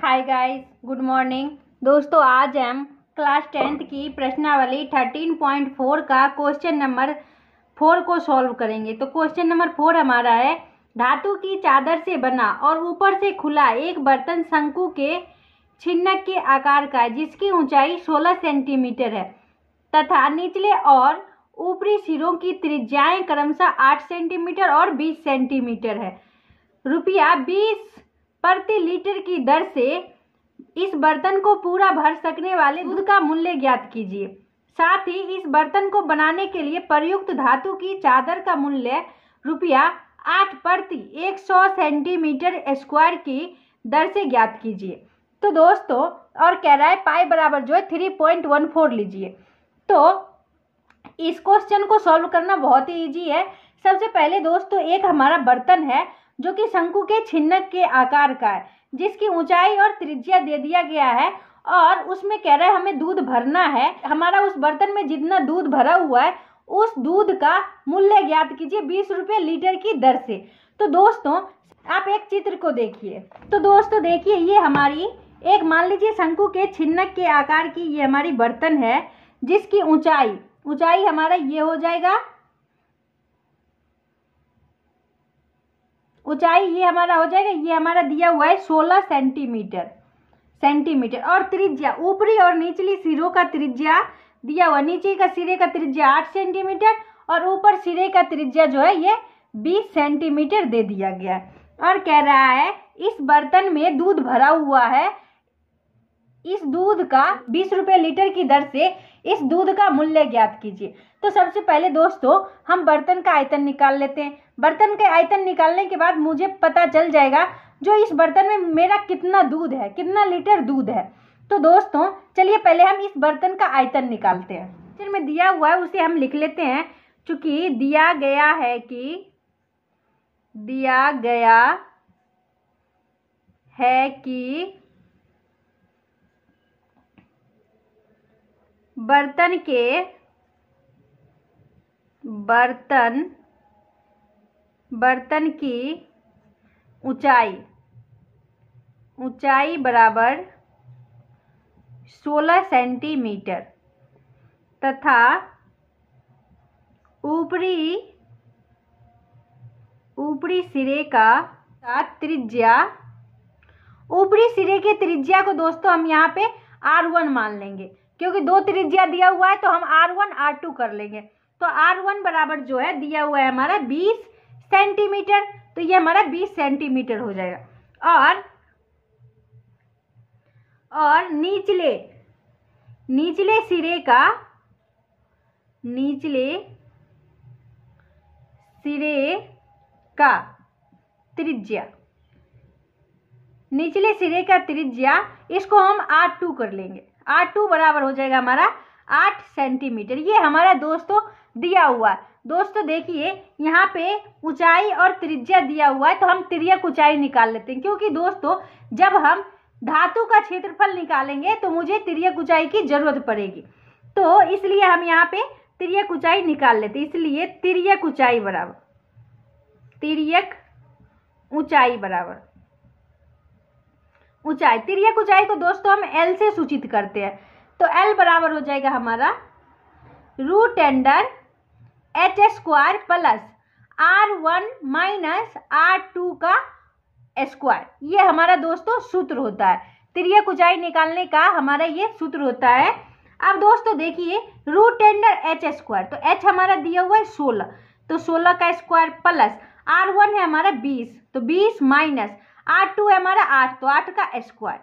Hi guys, good morning. दोस्तों, आज हम क्लास 10th की प्रश्नावली 13.4 का क्वेश्चन नंबर 4 को सॉल्व करेंगे। तो क्वेश्चन नंबर 4 हमारा है, धातु की चादर से बना और ऊपर से खुला एक बर्तन शंकु के छिन्नक के आकार का है, जिसकी ऊंचाई 16 सेंटीमीटर है तथा निचले और ऊपरी सिरों की त्रिज्याएं क्रमशः 8 सेंटीमीटर और 20 सेंटीमीटर है। रुपया 20 प्रति लीटर की दर से इस बर्तन को पूरा भर सकने वाले दूध का मूल्य ज्ञात कीजिए। साथ ही इस बर्तन को बनाने के लिए प्रयुक्त धातु की चादर का मूल्य रुपया 8 प्रति 100 सेंटीमीटर स्क्वायर की दर से ज्ञात कीजिए। तो दोस्तों, और कह रहा है पाई बराबर जो है 3.14 लीजिए। तो इस क्वेश्चन को सॉल्व करना बहुत ही इजी है। सबसे पहले दोस्तों, एक हमारा बर्तन है जो कि शंकु के छिन्नक के आकार का है, जिसकी ऊंचाई और त्रिज्या दे दिया गया है और उसमें कह रहा है हमें दूध भरना है। हमारा उस बर्तन में जितना दूध भरा हुआ है उस दूध का मूल्य ज्ञात कीजिए 20 रुपये लीटर की दर से। तो दोस्तों, आप एक चित्र को देखिए। तो दोस्तों देखिए, ये हमारी एक मान लीजिए शंकु के छिन्नक के आकार की ये हमारी बर्तन है, जिसकी ऊंचाई हमारा ये हो जाएगा, ऊंचाई ये हमारा हो जाएगा, ये हमारा दिया हुआ है 16 सेंटीमीटर और त्रिज्या ऊपरी और निचली सिरों का त्रिज्या दिया हुआ, नीचे का सिरे का त्रिज्या 8 सेंटीमीटर और ऊपर सिरे का त्रिज्या जो है ये 20 सेंटीमीटर दे दिया गया है। और कह रहा है इस बर्तन में दूध भरा हुआ है, इस दूध का 20 रुपये लीटर की दर से इस दूध का मूल्य ज्ञात कीजिए। तो सबसे पहले दोस्तों हम बर्तन का आयतन निकाल लेते हैं। बर्तन के आयतन निकालने के बाद मुझे पता चल जाएगा जो इस बर्तन में मेरा कितना दूध है, कितना लीटर दूध है। तो दोस्तों चलिए पहले हम इस बर्तन का आयतन निकालते हैं। चित्र में दिया हुआ है उसे हम लिख लेते हैं। चूंकि दिया गया है कि बर्तन की ऊंचाई बराबर 16 सेंटीमीटर तथा ऊपरी सिरे का त्रिज्या, ऊपरी सिरे के त्रिज्या को दोस्तों हम यहाँ पे R1 मान लेंगे, क्योंकि दो त्रिज्या दिया हुआ है तो हम R1 R2 कर लेंगे। तो R1 बराबर जो है दिया हुआ है हमारा 20 सेंटीमीटर, तो ये हमारा 20 सेंटीमीटर हो जाएगा। और निचले सिरे का त्रिज्या इसको हम R2 कर लेंगे। R2 बराबर हो जाएगा हमारा 8 सेंटीमीटर। ये हमारा दोस्तों दिया हुआ है। दोस्तों देखिए यहाँ पे ऊंचाई और त्रिज्या दिया हुआ है, तो हम तिर्यक ऊंचाई निकाल लेते हैं, क्योंकि दोस्तों जब हम धातु का क्षेत्रफल निकालेंगे तो मुझे तिर्यक ऊंचाई की जरूरत पड़ेगी। तो इसलिए हम यहाँ पे तिर्यक ऊंचाई निकाल लेते हैं। इसलिए तिर्यक ऊंचाई को दोस्तों हम L से सूचित करते हैं। तो L बराबर हो जाएगा हमारा √h² plus R1 minus R2 का स्क्वायर। ये हमारा दोस्तों सूत्र होता है, तिर्यक ऊंचाई निकालने का हमारा ये सूत्र होता है। अब दोस्तों देखिए √h², तो h हमारा दिया हुआ है 16, तो 16 का स्क्वायर प्लस R1 है हमारा 20, तो 20 माइनस R2 है हमारा 8, तो 8 का स्क्वायर,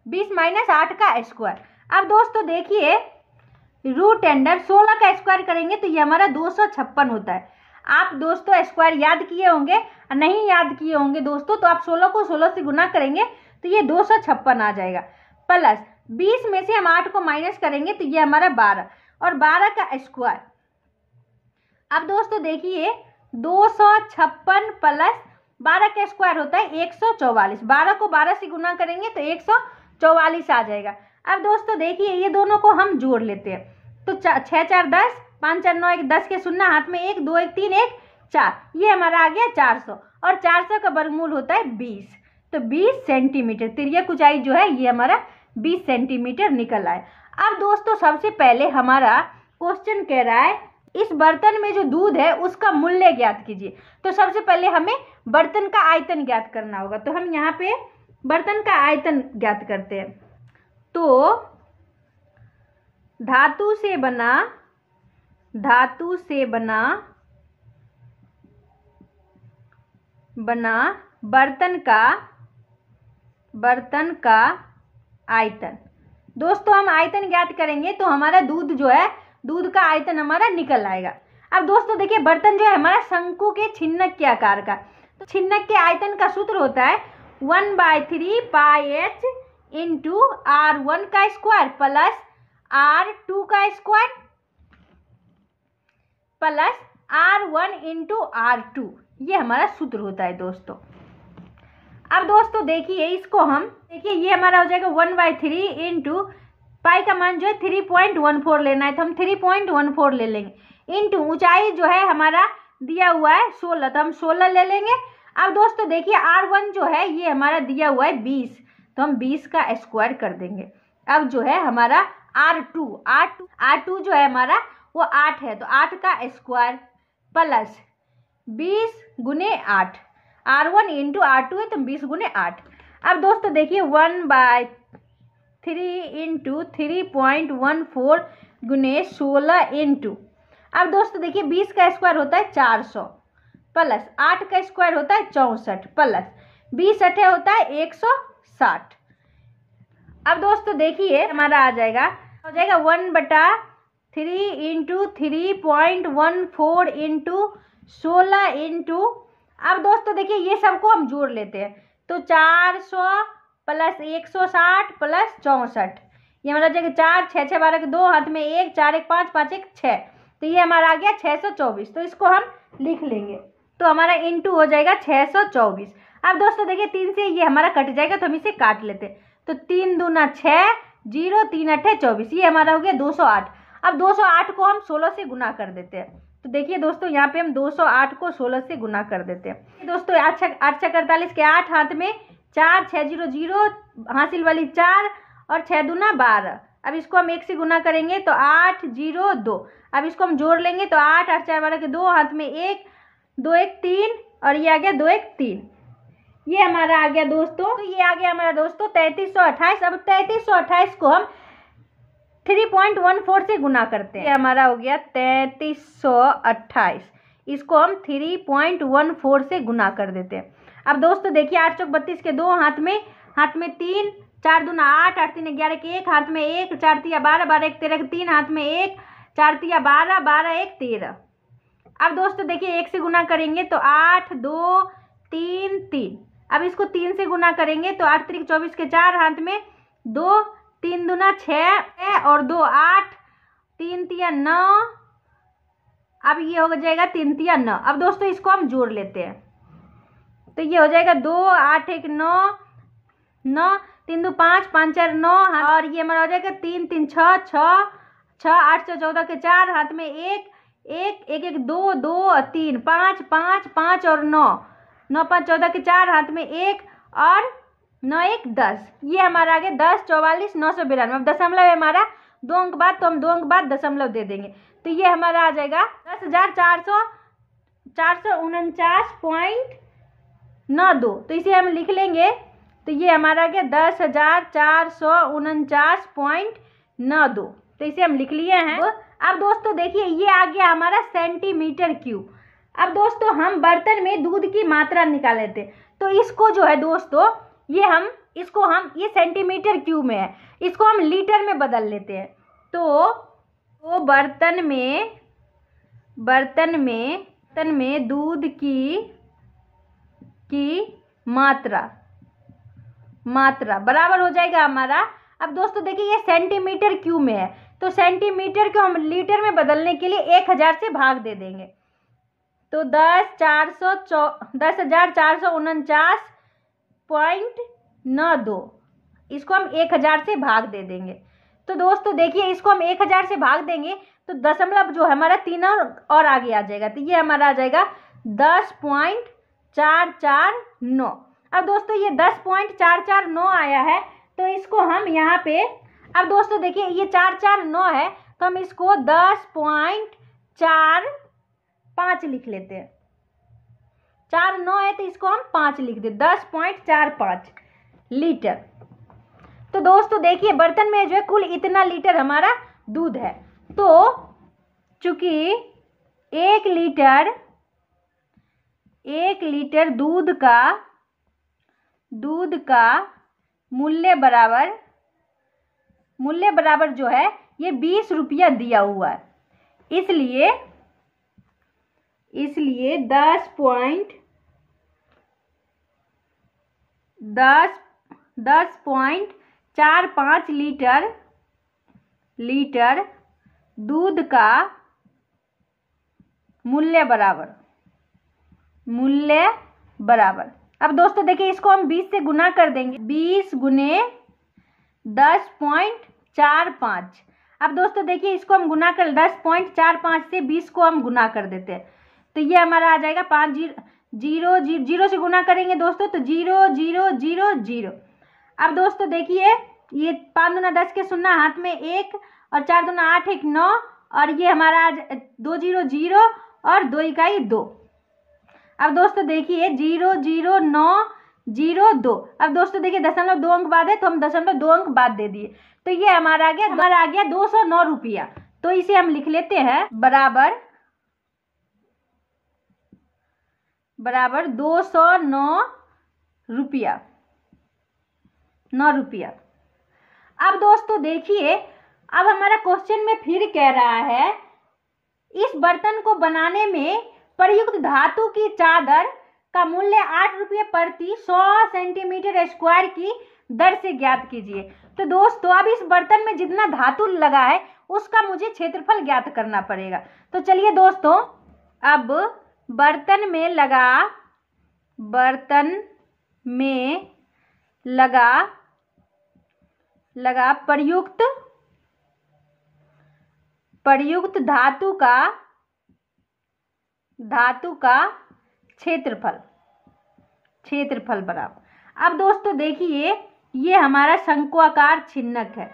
20 माइनस 8 का स्क्वायर। अब दोस्तों देखिए √16 का स्क्वायर करेंगे तो ये हमारा 256 होता है। आप दोस्तों स्क्वायर याद किए होंगे, नहीं याद किए होंगे दोस्तों तो आप 16 को 16 से गुना करेंगे तो ये 256 आ जाएगा। प्लस 20 में से हम 8 को माइनस करेंगे तो ये हमारा 12 और 12 का स्क्वायर। अब दोस्तों देखिए 256 प्लस 12 का स्क्वायर होता है 144। 12 को 12 से गुना करेंगे तो 144 आ जाएगा। अब दोस्तों देखिए ये दोनों को हम जोड़ लेते हैं। तो 6 4 10, 5 4 9 1 10 के शून्य, हाथ में 1 2 1 3 1 4, ये हमारा आ गया 400 और 400 का वर्गमूल होता है 20। तो 20 सेंटीमीटर तिर्यक ऊंचाई जो है ये हमारा 20 सेंटीमीटर निकल आए। अब दोस्तों सबसे पहले हमारा क्वेश्चन कह रहा है इस बर्तन में जो दूध है उसका मूल्य ज्ञात कीजिए। तो सबसे पहले हमें बर्तन का आयतन ज्ञात करना होगा, तो हम यहाँ पे बर्तन का आयतन ज्ञात करते हैं। तो धातु से बना बर्तन का आयतन। दोस्तों हम आयतन ज्ञात करेंगे तो हमारा दूध जो है, दूध का आयतन हमारा निकल आएगा। अब दोस्तों देखिए बर्तन जो है हमारा शंकु के छिन्नक के आकार का, तो छिन्नक के आयतन का सूत्र होता है 1/3 πh इंटू R1 का स्क्वायर प्लस R2 का square plus R1 into R2, ये हमारा सूत्र होता है दोस्तों। अब दोस्तों देखिए इसको हम देखिए ये हमारा हो जाएगा 1/3 इंटू पाई का मान जो है 3.14 लेना है, तो हम 3.14 ले लेंगे इंटू ऊंचाई जो है हमारा दिया हुआ है 16, तो हम 16 ले लेंगे। अब दोस्तों देखिए R1 जो है ये हमारा दिया हुआ है 20, तो हम 20 का स्क्वायर कर देंगे। अब जो है हमारा R2 जो है हमारा वो 8 है, तो 8 का स्क्वायर प्लस 20 गुने 8, R1 इंटू R2 है तो 20 गुने 8। अब दोस्तों देखिए 1/3 इंटू 3.14 गुने 16 इंटू, अब दोस्तों देखिए 20 का स्क्वायर होता है 400 प्लस 8 का स्क्वायर होता है 64 प्लस 20 अठे होता है 160। अब दोस्तों देखिए हमारा आ जाएगा 1/3 इंटू 3.14 इंटू 16 इंटू, अब दोस्तों देखिए ये सबको हम जोड़ लेते हैं, तो 400 प्लस 160 प्लस 64, ये हमारा जगह 4 6 6 12 के 2 हाथ में 1 4 1 5 5 1 6, तो ये हमारा आ गया 624। तो इसको हम लिख लेंगे, तो हमारा इंटू हो जाएगा 624। अब दोस्तों देखिए 3 से ये हमारा कट जाएगा, तो हम इसे काट लेते हैं, तो 3 दूना 6 0 3 अठे 24, ये हमारा हो गया 208। अब 208 को हम 16 से गुना कर देते हैं, तो देखिए दोस्तों यहाँ पे हम 208 को 16 से गुना कर देते हैं। दोस्तों 8 6 48 के 8 हाथ में 4 6 0 0 हासिल वाली 4 और 6 दूना 12। अब इसको हम 1 से गुना करेंगे तो 8 0 2, अब इसको हम जोड़ लेंगे तो 8 8 4 12 के 2 हाथ में 1 2 1 3 और ये आ गया 2 1 3, ये हमारा आ गया दोस्तों। तो ये आ गया हमारा दोस्तों 3328। अब 3328 को हम 3.14 से गुना करते हैं, ये हमारा हो गया 3328, इसको हम 3.14 से गुना कर देते हैं। अब दोस्तों देखिए 8 चौक 32 के 2 हाथ में 3 4 दूना 8 8 3 11 के 1 हाथ में 1 4 तिया 12 12 1 13 के 3 हाथ में 1 4 तिया 12 12 1 13। अब दोस्तों देखिए 1 से गुना करेंगे तो 8 2 3 3, अब इसको 3 से गुना करेंगे तो 8 3 24 के 4 हाथ में 2 3 दूना 6 और 2 8 3 तिया 9, अब ये हो जाएगा 3 तिया 9। अब दोस्तों इसको हम जोड़ लेते हैं, तो ये हो जाएगा 2 8 1 9 9 3 2 5 5 4 9, और ये हमारा हो जाएगा 3 3 6 6 6 8 6 14 के 4 हाथ में 1 1 1 1 2 2 3 5 5 5 और 9 9 5 14 के 4 हाथ में 1 और 9 1 10, ये हमारा आ गया 10 44 992। अब दशमलव है हमारा 2 अंक बाद, तो हम 2 अंक बाद दशमलव दे देंगे, तो ये हमारा आ जाएगा 10,449.92, तो इसे हम लिख लेंगे, तो ये हमारा आ गया 10,449.92, तो इसे हम लिख लिए हैं। अब दोस्तों देखिए ये आ गया हमारा सेंटीमीटर क्यूब। अब दोस्तों हम बर्तन में दूध की मात्रा निकाल लेते हैं, तो इसको जो है दोस्तों इसको हम ये सेंटीमीटर क्यूब में है, इसको हम लीटर में बदल लेते हैं। तो बर्तन में दूध की मात्रा बराबर हो जाएगा हमारा। अब दोस्तों देखिए ये सेंटीमीटर क्यूब में है, तो सेंटीमीटर को हम लीटर में बदलने के लिए 1000 से भाग दे देंगे, तो 10,449.92, इसको हम 1000 से भाग दे देंगे। तो दोस्तों देखिए इसको हम 1000 से भाग देंगे तो दशमलव जो हमारा 3 और आगे आ जाएगा, तो ये हमारा आ जाएगा 10.449। अब दोस्तों ये 10.449 आया है, तो इसको हम यहाँ पे, अब दोस्तों देखिए ये 449 है, तो हम इसको 10.45 लिख लेते हैं। 49 है तो इसको हम 5 लिख दें, 10.45 लीटर। तो दोस्तों देखिए बर्तन में जो है कुल इतना लीटर हमारा दूध है। तो चूंकि 1 लीटर दूध का मूल्य बराबर जो है ये 20 रुपया दिया हुआ है, इसलिए 10.45 लीटर दूध का मूल्य बराबर। अब दोस्तों देखिए इसको हम 20 से गुना कर देंगे, 20 गुने 10.45। अब दोस्तों देखिए इसको हम गुना कर 10.45 से 20 को हम गुना कर देते हैं, तो ये हमारा आ जाएगा 5 0 से गुना करेंगे दोस्तों तो 0 0 0 0। अब दोस्तों देखिए ये 5 दूना 10 के शून्य हाथ में 1 और 4 दूना 8 1 9 और ये हमारा 2 0 0 और 2 इकाई 2। अब दोस्तों देखिए 0 0 9 0 2। अब दोस्तों देखिए 0.2 अंक बाद है तो हम 0.2 अंक बाद दे दिए, तो ये हमारा आ गया 209 रुपया। तो इसे हम लिख लेते हैं बराबर 209 रुपया, 9 रुपया। अब दोस्तों देखिए अब हमारा क्वेश्चन में फिर कह रहा है इस बर्तन को बनाने में प्रयुक्त धातु की चादर का मूल्य 8 रुपये प्रति 100 सेंटीमीटर स्क्वायर की दर से ज्ञात कीजिए। तो दोस्तों अब इस बर्तन में जितना धातु लगा है उसका मुझे क्षेत्रफल ज्ञात करना पड़ेगा। तो चलिए दोस्तों अब बर्तन में लगा प्रयुक्त धातु का क्षेत्रफल बराबर। अब दोस्तों देखिए ये हमारा शंक्वाकार छिन्नक है,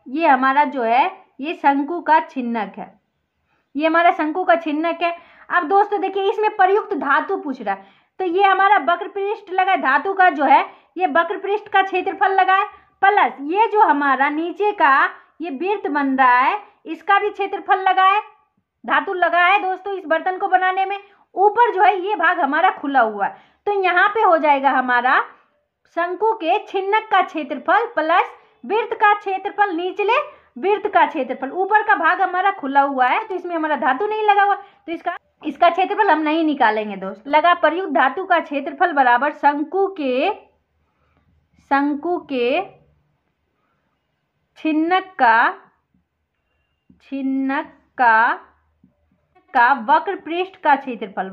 ये हमारा जो है ये शंकु का छिन्नक है, ये हमारा शंकु का छिन्नक है। अब दोस्तों देखिए इसमें प्रयुक्त धातु पूछ रहा है, तो ये हमारा वक्र पृष्ठ लगा धातु का जो है ये वक्र पृष्ठ का क्षेत्रफल लगा है, प्लस ये जो हमारा नीचे का ये वृत्त बन रहा है इसका भी क्षेत्रफल लगा है, धातु लगा है दोस्तों इस बर्तन को बनाने में। ऊपर जो है ये भाग हमारा खुला हुआ है, तो यहाँ पे हो जाएगा हमारा शंकु के छिन्नक का क्षेत्रफल प्लस वृत्त का क्षेत्रफल, निचले वृत्त का क्षेत्रफल। ऊपर का भाग हमारा खुला हुआ है तो इसमें हमारा धातु नहीं लगा हुआ, तो इसका क्षेत्रफल हम नहीं निकालेंगे दोस्त। लगा प्रयुक्त धातु का क्षेत्रफल बराबर शंकु के छिन्नक का वक्र पृष्ठ का क्षेत्रफल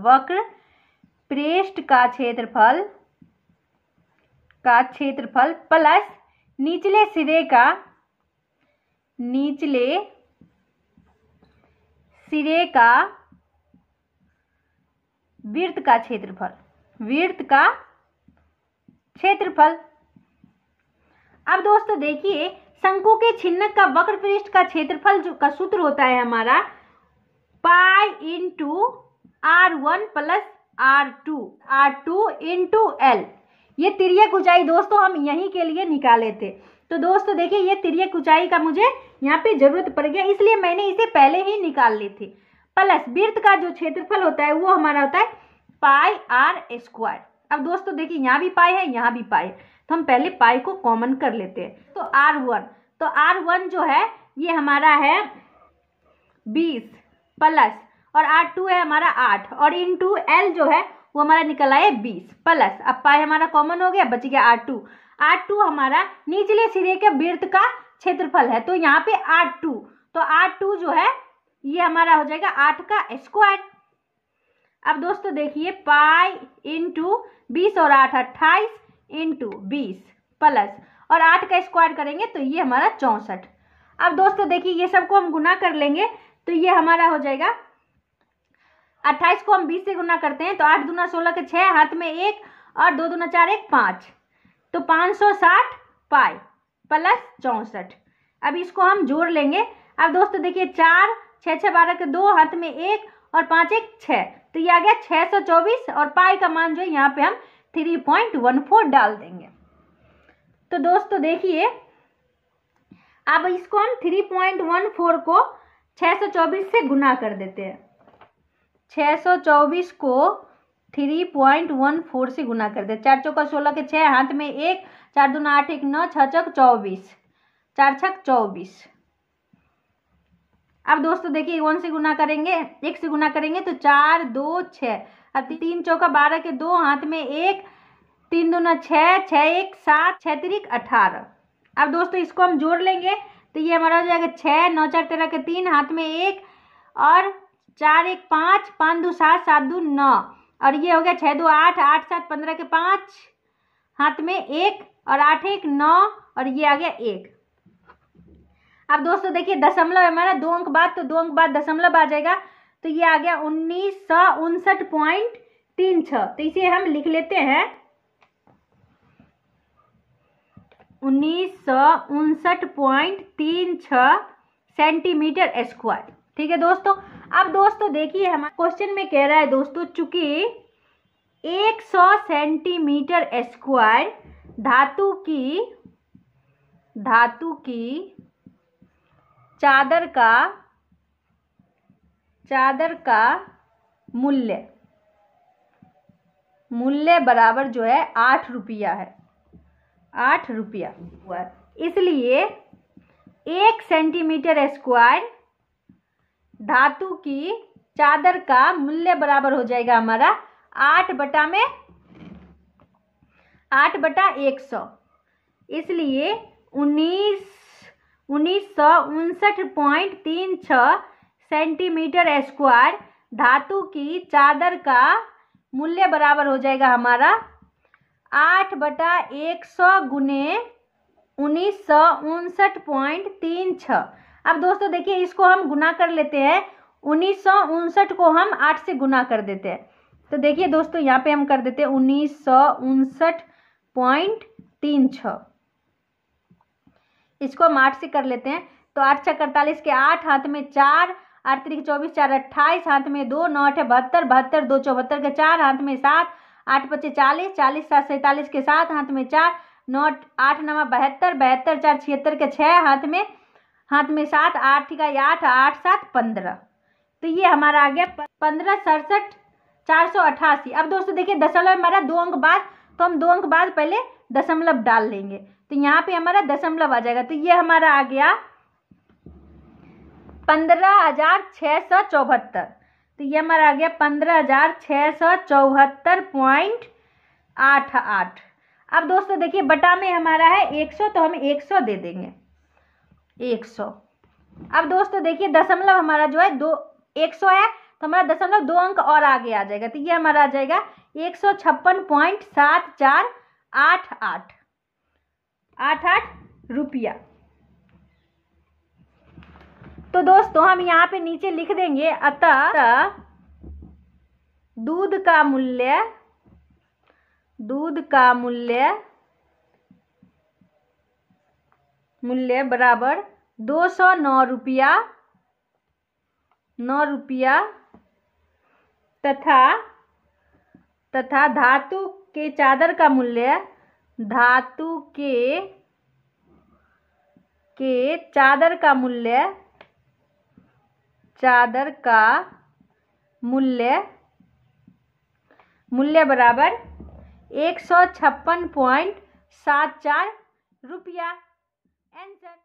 प्लस निचले सिरे का वृत्त का क्षेत्रफल। अब दोस्तों देखिए शंकु के छिन्नक का वक्र पृष्ठ का क्षेत्रफल जो का सूत्र होता है हमारा pi into R1 plus R2 into L। ये तिर्यक ऊंचाई दोस्तों हम यहीं के लिए निकाले थे, तो दोस्तों देखिए ये तिर्यक ऊंचाई का मुझे यहाँ पे जरूरत पड़ गया इसलिए मैंने इसे पहले ही निकाल ली थी। प्लस वृत्त का जो क्षेत्रफल होता है वो हमारा होता है पाई R स्क्वायर। अब दोस्तों देखिए यहाँ भी पाई है यहाँ भी पाई है, तो हम पहले पाई को कॉमन कर लेते हैं। तो R1 जो है ये हमारा है 20 प्लस और R2 है हमारा 8 और इंटू L जो है वो हमारा निकल आया 20 प्लस, अब पाई हमारा कॉमन हो गया बच गया R2 हमारा निचले सिरे के वृत्त का क्षेत्रफल है, तो यहाँ पे R2 जो है ये हमारा हो जाएगा 8 का स्क्वायर। अब दोस्तों देखिए पाई इंटू 20 और 8 28 इंटू 20 प्लस और 8 का स्क्वायर करेंगे तो ये हमारा 64। अब दोस्तों देखिए ये सबको हम गुना कर लेंगे तो ये हमारा हो जाएगा 28 को हम 20 से गुना करते हैं तो 8 दूना 16 के 6 हाथ में 1 और 2 दूना 4 1 5, तो 560 पाई प्लस 64। अब इसको हम जोड़ लेंगे। अब दोस्तों देखिए 4 6 6 12 के 2, हाथ में 1 और 5 1 6, तो ये आ गया 624 और पाई का मान जो है यहाँ पे हम 3.14 डाल देंगे। तो दोस्तों देखिए अब इसको हम 3.14 को 624 से गुना कर देते हैं। 624 को 3.14 से गुना कर दे। 4 चौका 16 के 6, हाथ में 1, 4 दूना 8 1 9, 6 छक 24, 4 छक 24। अब दोस्तों देखिए 1 से गुना करेंगे, 1 से गुना करेंगे तो 4 2 6। अब 3 चौका 12 के 2, हाथ में 1, 3 दूना 6 6 1 7, 6 3 18। अब दोस्तों इसको हम जोड़ लेंगे तो ये हमारा हो जाएगा 6 9 4 13 के 3, हाथ में 1 और 4 1 5, 5 2 7 7 2 9, और ये हो गया 6 2 8 8 7 15 के 5, हाथ में 1 और 8 1 9, और ये आ गया 1। अब दोस्तों देखिए दशमलव हमारा 2 अंक बाद, तो 2 अंक बाद दशमलव आ जाएगा, तो ये आ गया 1959.36। तो इसे हम लिख लेते हैं 1959.36 सेंटीमीटर स्क्वायर। ठीक है दोस्तों। अब दोस्तों देखिए हमारे क्वेश्चन में कह रहा है दोस्तों, चूंकि 100 सेंटीमीटर स्क्वायर धातु की चादर का मूल्य बराबर जो है 8 रुपया है, 8 रुपया हुआ। इसलिए 1 सेंटीमीटर स्क्वायर धातु की चादर का मूल्य बराबर हो जाएगा हमारा 8/100। इसलिए 1959.36 सेंटीमीटर स्क्वायर धातु की चादर का मूल्य बराबर हो जाएगा हमारा 8/100 गुने 1959.36। अब दोस्तों देखिए इसको हम गुना कर लेते हैं। 1959 को हम 8 से गुना कर देते हैं। तो देखिए दोस्तों यहाँ पे हम कर देते हैं 1959.36, इसको हम 8 से कर लेते हैं। तो 8 छक 48 के 8, हाथ में 4, 8 3 24, 4 28, हाथ में 2, 9 8 72, 72 2 74 के 4, हाथ में 7, 8 5 40, 40 7 47 के 7, हाथ में 4, 9 8 9 72, 72 4 76 के 6, हाथ में 7, 8 का 8 8 7 15। तो ये हमारा आ गया 1567,488। अब दोस्तों देखिए दशमलव हमारा 2 अंक बाद, तो हम 2 अंक बाद पहले दशमलव डाल लेंगे, तो यहाँ पे हमारा दशमलव आ जाएगा। तो ये हमारा आ गया 15,674। तो ये हमारा आ गया 15,674.88। अब दोस्तों देखिए बटा में हमारा है 100, तो हम 100 दे देंगे, 100। अब दोस्तों देखिए दशमलव हमारा जो है 100 है, तो हमारा दशमलव 2 अंक और आगे आ जाएगा। तो ये हमारा आ जाएगा 156.7488 रुपया। तो दोस्तों हम यहाँ पे नीचे लिख देंगे, अतः दूध का मूल्य बराबर 209 रुपया, 9 रुपया, तथा धातु के चादर का मूल्य, धातु के चादर का मूल्य बराबर 156.74 रुपया। आंसर।